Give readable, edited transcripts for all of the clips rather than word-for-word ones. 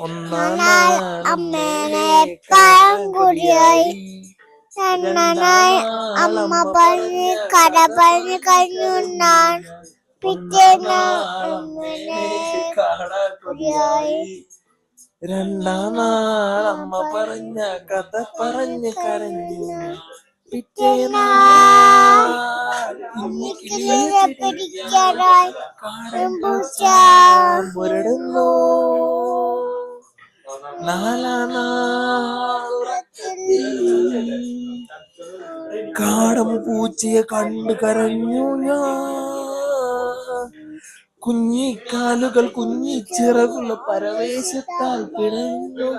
ഒന്നാം നാൾ അമ്മേനെ പഴംകുടിയായി, രണ്ടാം നാൾ അമ്മ പറഞ്ഞ് കഥ പറഞ്ഞ് കഴിഞ്ഞുണ്ണാൻ, പിറ്റേന്നാൾ അമ്മേനെ കുടിയായി. രണ്ടാം നാൾ അമ്മ പറഞ്ഞ കഥ പറഞ്ഞ് കരഞ്ഞു, പിറ്റേന്നാൾ കിളിയെ പിടിക്കാനായി പൂച്ച മുരടുന്നു. നാലാം നാൾ കാടം പൂച്ചയെ കണ്ടു കരഞ്ഞു ഞാൻ. കുഞ്ഞിക്കാലുകൾ കുഞ്ഞിച്ചിറകുള്ള പരവേശത്താൽ പിടയുന്നു,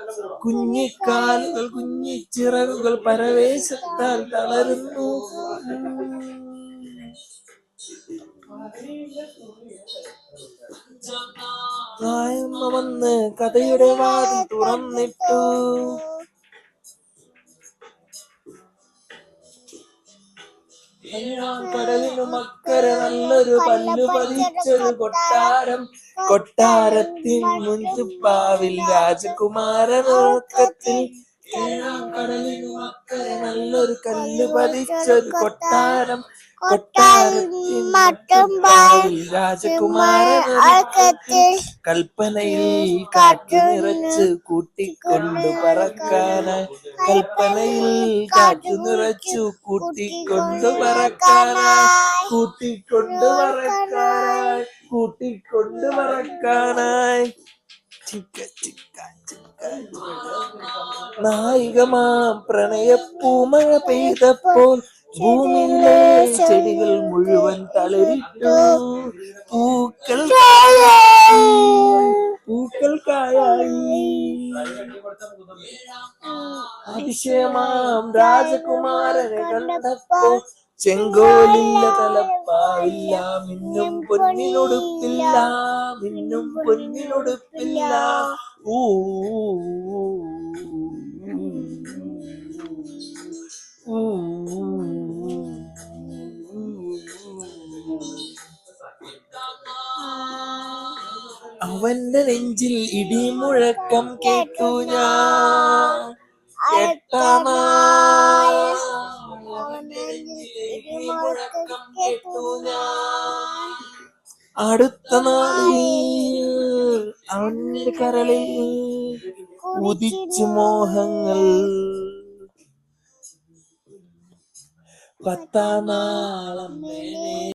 കുഞ്ഞിക്കാലുകൾ കുഞ്ഞിച്ചിറകുകൾ പരവേശത്താൽ തളരുന്നു. പ്രായമ്മ വന്ന് കഥയുടെ വാതിൽ തുറന്നിട്ടു. കടലിനു മക്കരെ നല്ലൊരു പല്ലു പതിച്ചൊരു കൊട്ടാരം, കൊട്ടാരത്തിൻ മുൻചുപ്പാവിൽ രാജകുമാരൻ ഉറക്കത്തിൽ. കടലിനു മക്കരെ നല്ലൊരു കല്ല് പതിച്ചൊരു കൊട്ടാരം, കൊട്ടാരത്തിൻ മുൻചുപ്പാവിൽ രാജകുമാരൻ ഉറക്കത്തിൽ. കൽപ്പനയിൽ കാറ്റു നിറച്ച് കൂട്ടിക്കൊണ്ടു പറക്കാനായി, കൽപ്പനയിൽ കാറ്റു നിറച്ചു കൂട്ടിക്കൊണ്ടു പറക്കാനായി, കൂട്ടിക്കൊണ്ടു പറക്കാനായി, കൂട്ടിക്കൊണ്ടു പറക്കാനായി. ചിക്ക ചിക്ക ചിക്ക നായികമാം പ്രണയപ്പൂമഴ പെയ്തപ്പോൾ ഭൂമിയിലെ ചെടികൾ മുഴുവൻ തളിരിട്ടു. പൂക്കൾക്കായി അതിശയമാം രാജകുമാരനെ കണ്ടപ്പോ ചെങ്കോലില്ല, തലപ്പാവില്ല, മിന്നും പൊന്നിനൊടുപ്പില്ല, മിന്നും പൊന്നിനൊടുപ്പില്ല. ഊ അവന്റെ നെഞ്ചിൽ ഇടിമുഴക്കം കേട്ടു ഞാൻ. എട്ടാം നാൾ അവന്റെ നെഞ്ചിൽ ഇടിമുഴക്കം കേട്ടു ഞാൻ. അടുത്ത നാളിൽ അവന്റെ കരളിൽ ഉദിച്ചു മോഹങ്ങൾ. പത്താം നാൾ അമ്മേനെ